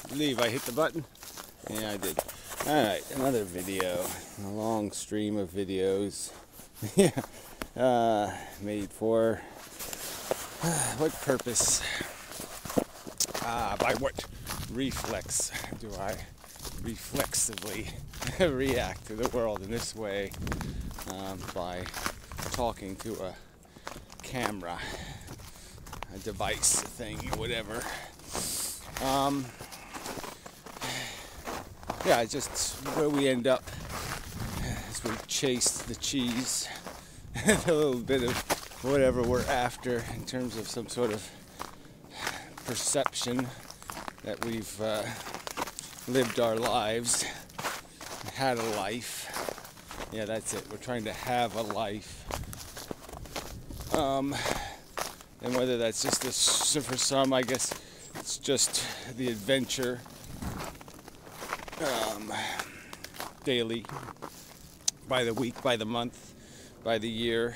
Believe I hit the button? Yeah, I did. Alright, another video. A long stream of videos. Made for what purpose? By what reflex do I reflexively react to the world in this way? By talking to a camera, a device, a thing, whatever. Yeah, just where we end up as we chase the cheese, a little bit of whatever we're after in terms of some sort of perception that we've lived our lives, had a life. Yeah, that's it. We're trying to have a life. And whether that's just for some, I guess it's just the adventure, daily, by the week, by the month, by the year,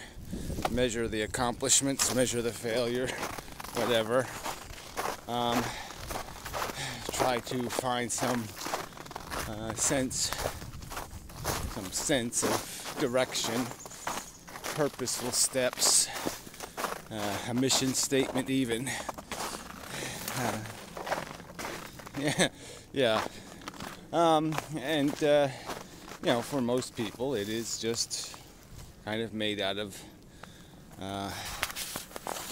measure the accomplishments, measure the failure, whatever. Try to find some sense of direction, purposeful steps, a mission statement even. And for most people it is just kind of made out of a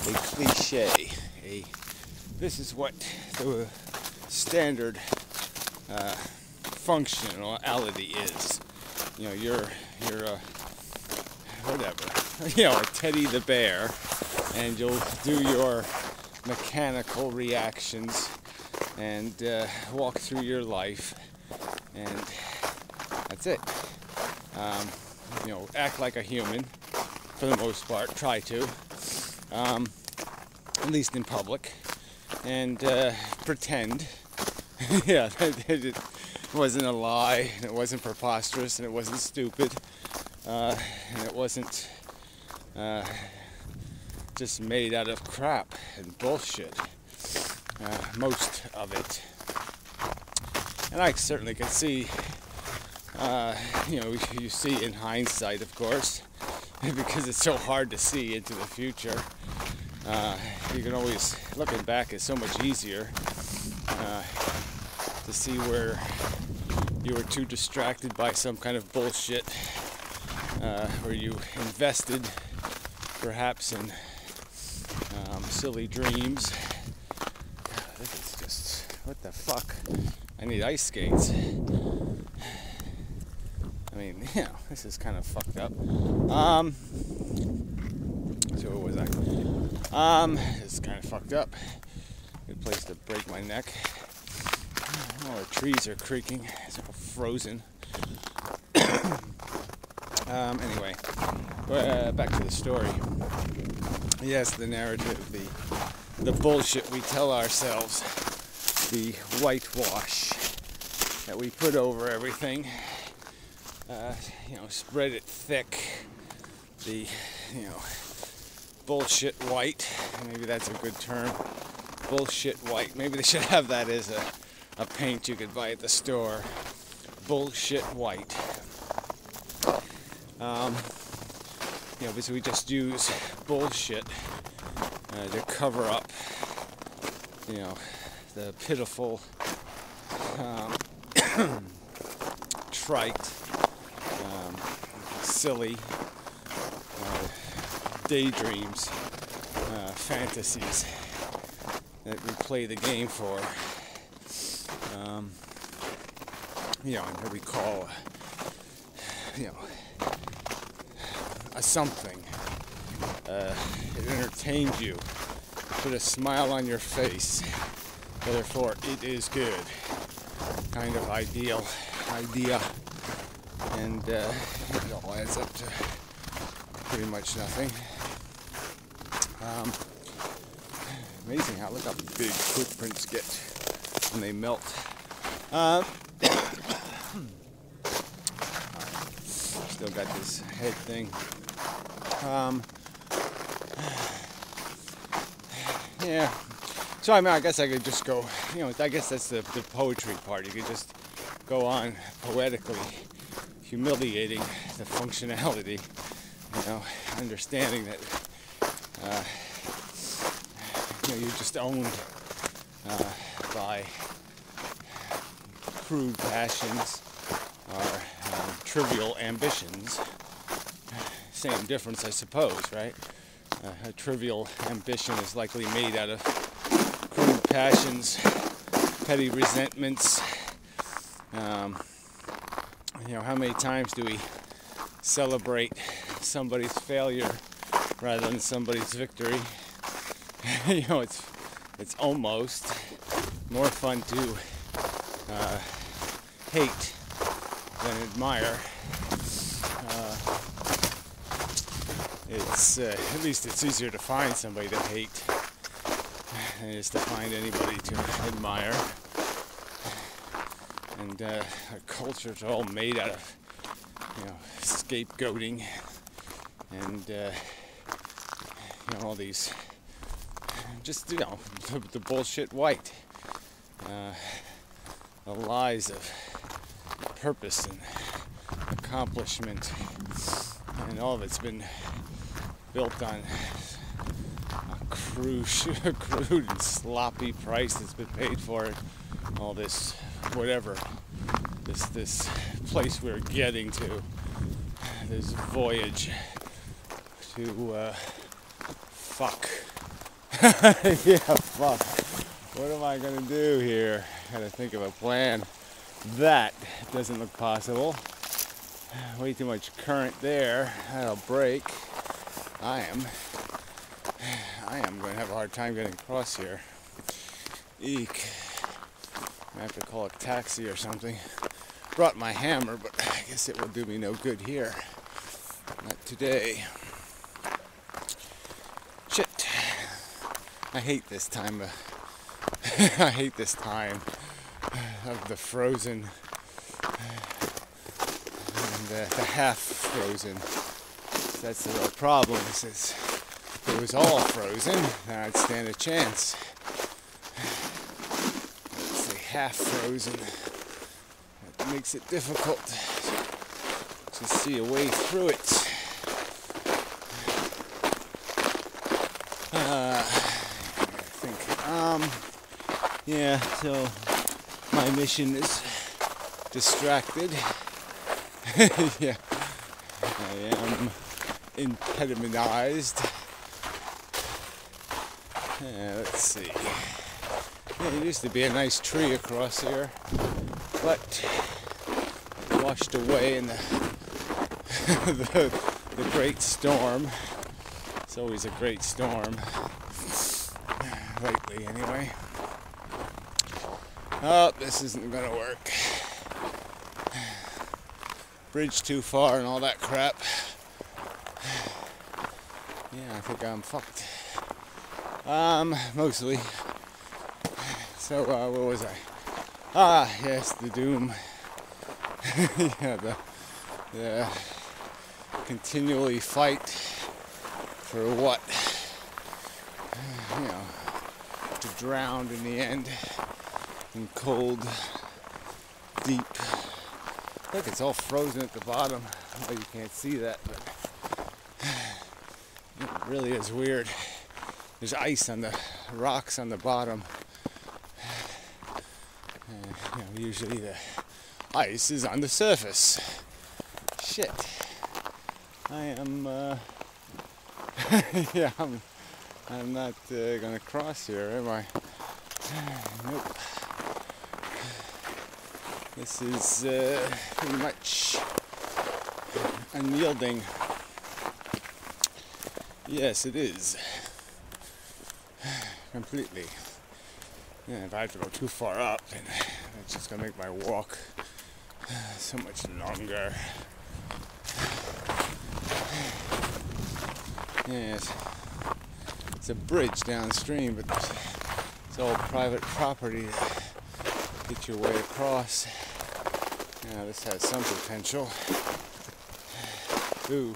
cliche. This is what the standard functionality is. You're a whatever, a Teddy the bear, and you'll do your mechanical reactions and walk through your life, and that's it. Act like a human for the most part. Try to, at least in public, and pretend. Yeah, it wasn't a lie, and it wasn't preposterous, and it wasn't stupid, and it wasn't just made out of crap and bullshit. Most of it. And I certainly can see, you see in hindsight, of course, because it's so hard to see into the future. You can always, looking back, is so much easier to see where you were too distracted by some kind of bullshit, where you invested perhaps in silly dreams. This is just, what the fuck? I need ice skates. This is kind of fucked up. So what was I? This is kind of fucked up. Good place to break my neck. Oh, the trees are creaking. It's all frozen. Anyway, back to the story. Yes, the narrative, the bullshit we tell ourselves, the whitewash that we put over everything, spread it thick, the, bullshit white, maybe that's a good term, bullshit white, maybe they should have that as a paint you could buy at the store, bullshit white. Because we just use bullshit to cover up, the pitiful, trite, silly daydreams, fantasies that we play the game for. And what we call, a something. It entertains you, put a smile on your face, therefore it is good kind of idea, and it all adds up to pretty much nothing. Amazing look how big footprints get when they melt. Still got this head thing. So I mean, I guess I could just go, you know, I guess that's the poetry part. You could just go on poetically humiliating the functionality, you know, understanding that, you know, you're just owned by crude passions or trivial ambitions. Same difference, I suppose, right? A trivial ambition is likely made out of crude passions, petty resentments. You know, how many times do we celebrate somebody's failure rather than somebody's victory? You know, it's almost more fun to hate than admire. It's at least it's easier to find somebody to hate than it is to find anybody to admire. And our culture's all made out of, you know, scapegoating and you know, all these just, you know, the bullshit white, the lies of purpose and accomplishment, and all of it's been built on a crude and sloppy price that's been paid for it. All this, whatever, this place we're getting to, this voyage to fuck. Yeah, fuck. What am I gonna do here? Gotta think of a plan. That doesn't look possible. Way too much current there. That'll break. I am going to have a hard time getting across here. Eek. I have to call a taxi or something. Brought my hammer, but I guess it will do me no good here. Not today. Shit. I hate this time. I hate this time of the frozen and the half frozen. That's the real problem. Is if it was all frozen, then I'd stand a chance. Let's say half frozen. That makes it difficult to see a way through it. I think. Yeah. So my mission is distracted. Yeah. I am impedimentized. Let's see. Yeah, there used to be a nice tree across here, but washed away in the great storm. It's always a great storm. Lately, anyway. Oh, this isn't gonna work. Bridge too far and all that crap. Yeah, I think I'm fucked. Mostly. So, what was I? Ah, yes, the doom. Yeah, the continually fight for what? You know, to drown in the end in cold, deep. Look, it's all frozen at the bottom. Oh, you can't see that, but it really is weird. There's ice on the rocks on the bottom. You know, usually the ice is on the surface. Shit. I am, yeah, I'm not gonna cross here, am I? Nope. This is pretty much unyielding. Yes, it is. Completely. Yeah, if I have to go too far up, then it's just gonna make my walk so much longer. Yes, it's a bridge downstream, but it's all private property to get your way across. Now this has some potential. Ooh,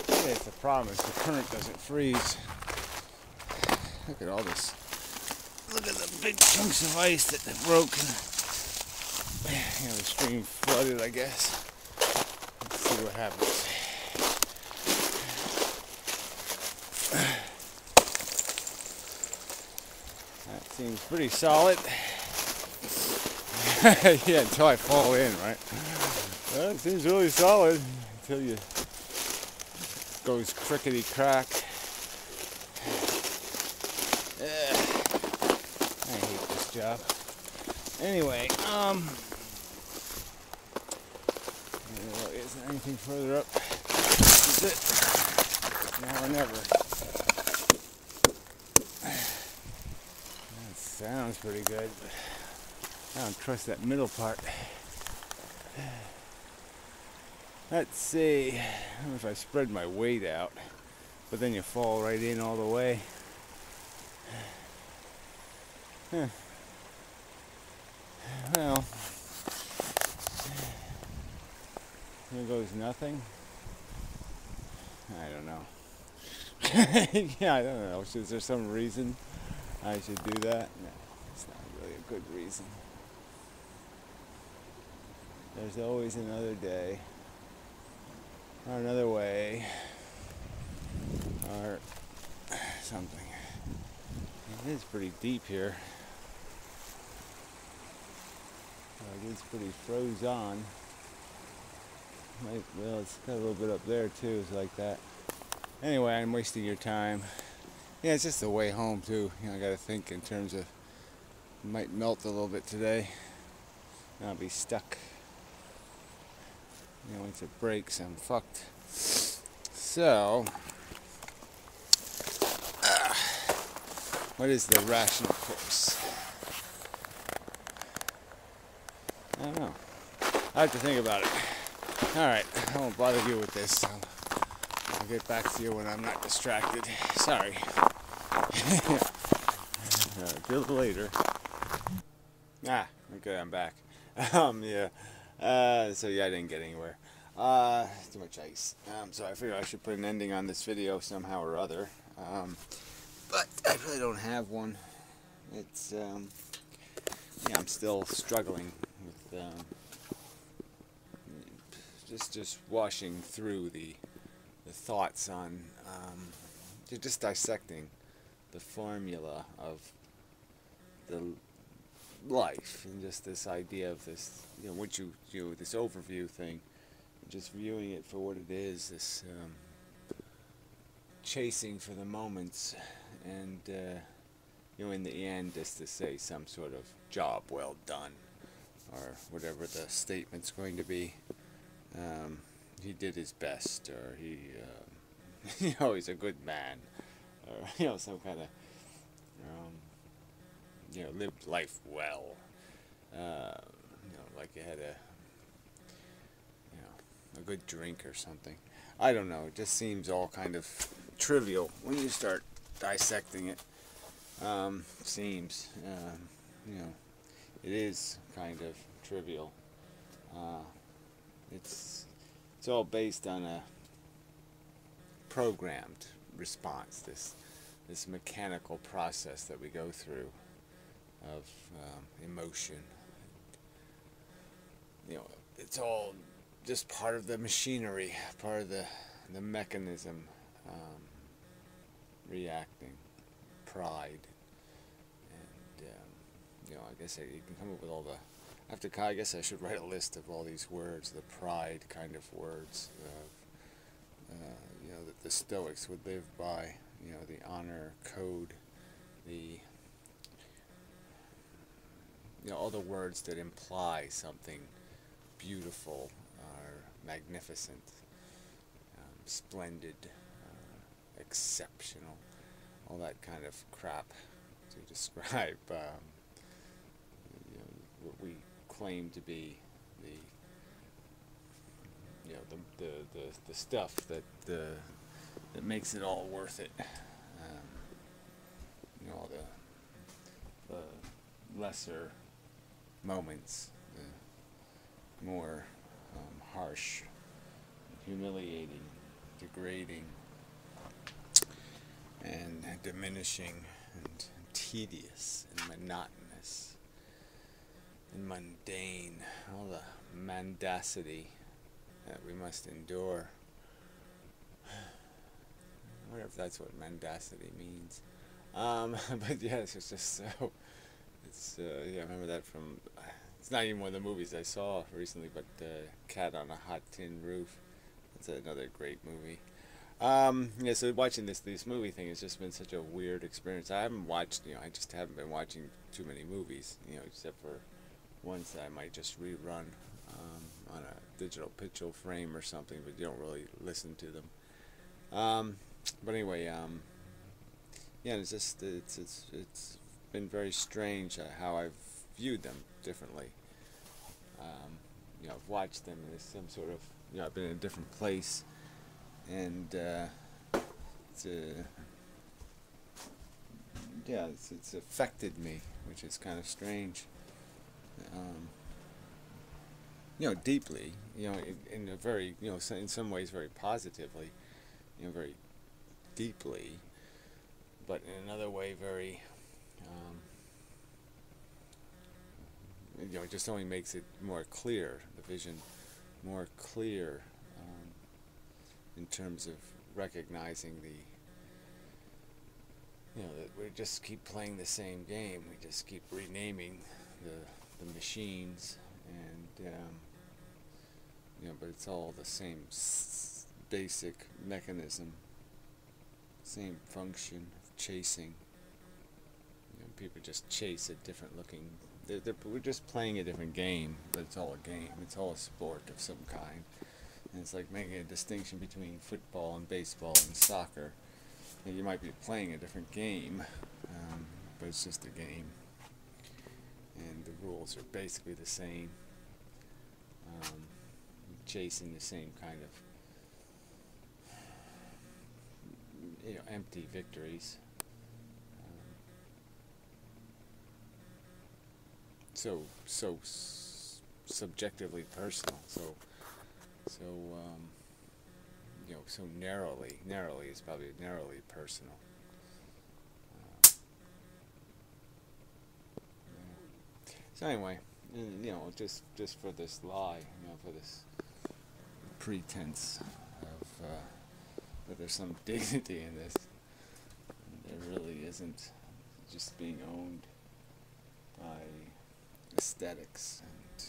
yes, the problem is the current doesn't freeze. Look at all this Look at the big chunks of ice that have broken. You know, the stream flooded, I guess. Let's see what happens. That seems pretty solid. Yeah, until I fall in, right? Well, it seems really solid until you goes crickety crack. I hate this job. Anyway, isn't anything further up? This is it. Now or never. That sounds pretty good, but I don't trust that middle part. Let's see. I don't know if I spread my weight out, but then you fall right in all the way. Huh. Well, here goes nothing. I don't know. Yeah, I don't know. Is there some reason I should do that? No, it's not really a good reason. There's always another day, or another way, or something. It is pretty deep here. It is pretty froze on. Well, it's got a little bit up there too, it's like that. Anyway, I'm wasting your time. Yeah, it's just the way home too. You know, I gotta think in terms of, it might melt a little bit today, and I'll be stuck. You know, once it breaks, I'm fucked. So, what is the rational course? I don't know. I have to think about it. Alright, I won't bother you with this. I'll get back to you when I'm not distracted. Sorry. Till later. Okay, I'm back. Yeah. So yeah, I didn't get anywhere. Too much ice. So I figured I should put an ending on this video somehow or other. But I really don't have one. It's, yeah, I'm still struggling with, just washing through the thoughts on, just dissecting the formula of the life, and just this idea of this, you know, what you this overview thing, just viewing it for what it is, this chasing for the moments, and you know, in the end, just to say some sort of job well done, or whatever the statement's going to be. He did his best, or he, you know, he's a good man, or, you know, some kind of, you know, lived life well. You know, like you had a, you know, a good drink or something. I don't know. It just seems all kind of trivial when you start dissecting it. Seems, you know, it is kind of trivial. It's all based on a programmed response, this mechanical process that we go through of emotion. You know, it's all just part of the machinery, part of the mechanism, reacting, pride, and you know, I guess you can come up with all the. I guess I should write a list of all these words, the pride kind of words, you know, that the Stoics would live by. You know, the honor code, the, you know, all the words that imply something beautiful or magnificent, splendid, exceptional, all that kind of crap to describe, you know, what we claim to be the, you know, the stuff that that makes it all worth it. You know, all the lesser moments, the more harsh, humiliating, degrading, and diminishing, and tedious and monotonous and mundane, all the mendacity that we must endure. I wonder if that's what mendacity means. But yes, it's just so. It's yeah, I remember that from. It's not even one of the movies I saw recently, but Cat on a Hot Tin Roof. That's another great movie. Yeah, so watching this movie thing has just been such a weird experience. I haven't watched, I just haven't been watching too many movies, except for ones that I might just rerun on a digital picture frame or something, but you don't really listen to them. But anyway, yeah, it's been very strange how I've viewed them differently. I've watched them as some sort of, I've been in a different place, and it's affected me, which is kind of strange. Deeply, in a very, in some ways very positively, very deeply, but in another way very, it just only makes it more clear, the vision more clear, in terms of recognizing that we just keep playing the same game. We just keep renaming the machines, and but it's all the same basic mechanism, same function of chasing. People just chase a different looking. We're just playing a different game, but it's all a game. It's all a sport of some kind. And it's like making a distinction between football and baseball and soccer. You might be playing a different game, but it's just a game. And the rules are basically the same. Chasing the same kind of, empty victories. So subjectively personal. So narrowly is probably narrowly personal. So anyway, just for this lie, for this pretense of that there's some dignity in this, there really isn't. Just being owned by aesthetics and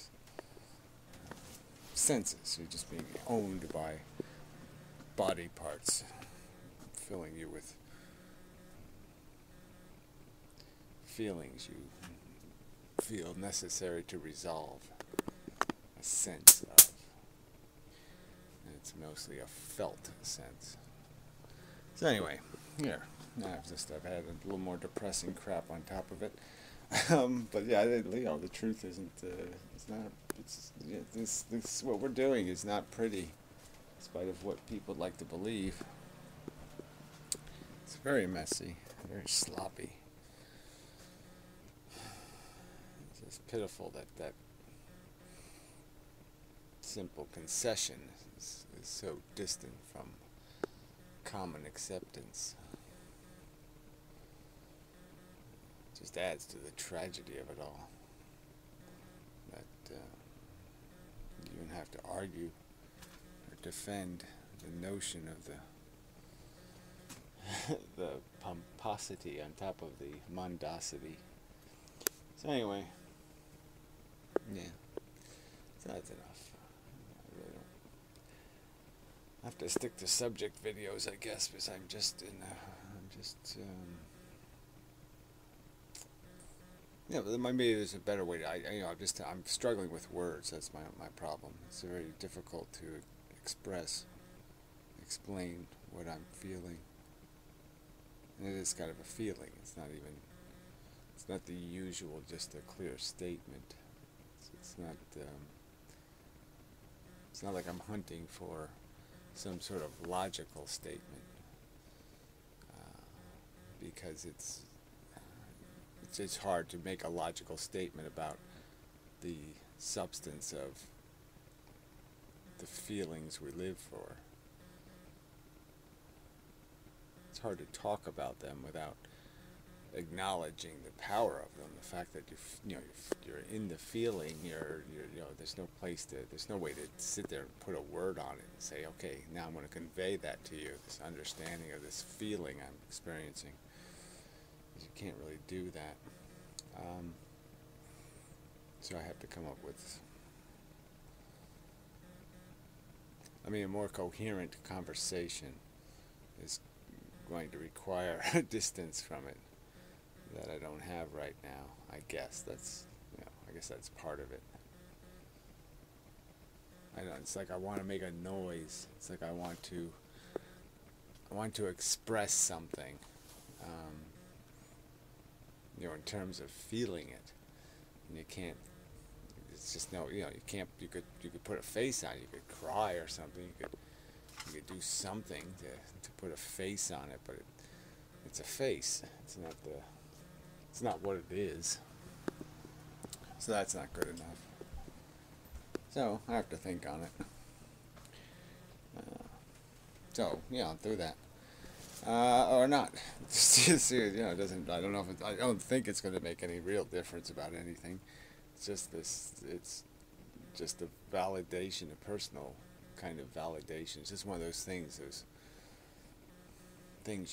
senses. You're just being owned by body parts, filling you with feelings you feel necessary to resolve a sense of. And it's mostly a felt sense. So anyway, here. I've had a little more depressing crap on top of it. But yeah, the truth isn't, it's not, this what we're doing is not pretty, in spite of what people like to believe. It's very messy, very sloppy. It's just pitiful that simple concession is so distant from common acceptance. Just adds to the tragedy of it all. That you even have to argue or defend the notion of the pomposity on top of the mondosity. So anyway, yeah, so that's enough. I really don't have to stick to subject videos, I guess, because I'm just yeah, but maybe there's a better way to. I'm struggling with words. That's my problem. It's very difficult to explain what I'm feeling. And it is kind of a feeling. It's not the usual, just a clear statement. It's not like I'm hunting for some sort of logical statement, because it's hard to make a logical statement about the substance of the feelings we live for. It's hard to talk about them without acknowledging the power of them, the fact that you're in the feeling, there's no place to, there's no way to sit there and put a word on it and say, okay, now I'm going to convey that to you, this understanding of this feeling I'm experiencing. You can't really do that. So I have to come up with, a more coherent conversation is going to require a distance from it that I don't have right now. I guess that's part of it. I know, it's like I want to make a noise. It's like I want to express something, in terms of feeling it. And you can't, it's just you could put a face on it, you could cry or something, you could do something to put a face on it, but it's a face. It's not what it is. So that's not good enough. So I have to think on it. I'll do that. Or not. It doesn't. I don't know if I don't think it's going to make any real difference about anything. It's just this. It's just a validation, a personal kind of validation. It's just one of those things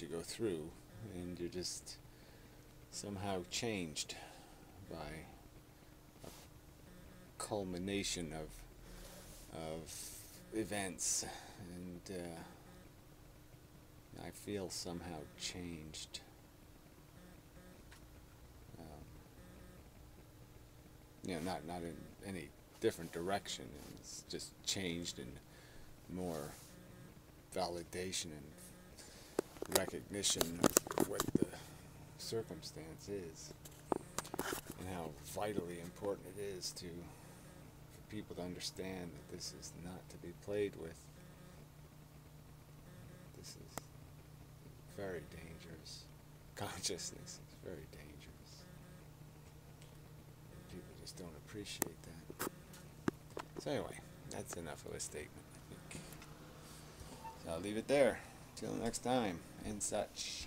you go through, and you're just somehow changed by a culmination of events, and I feel somehow changed. Not in any different direction. It's just changed in more validation and recognition of what the circumstance is, and how vitally important it is for people to understand that this is not to be played with. This is very dangerous. Consciousness is very dangerous. And people just don't appreciate that. So anyway, that's enough of a statement, I think. So I'll leave it there. Till next time, and such.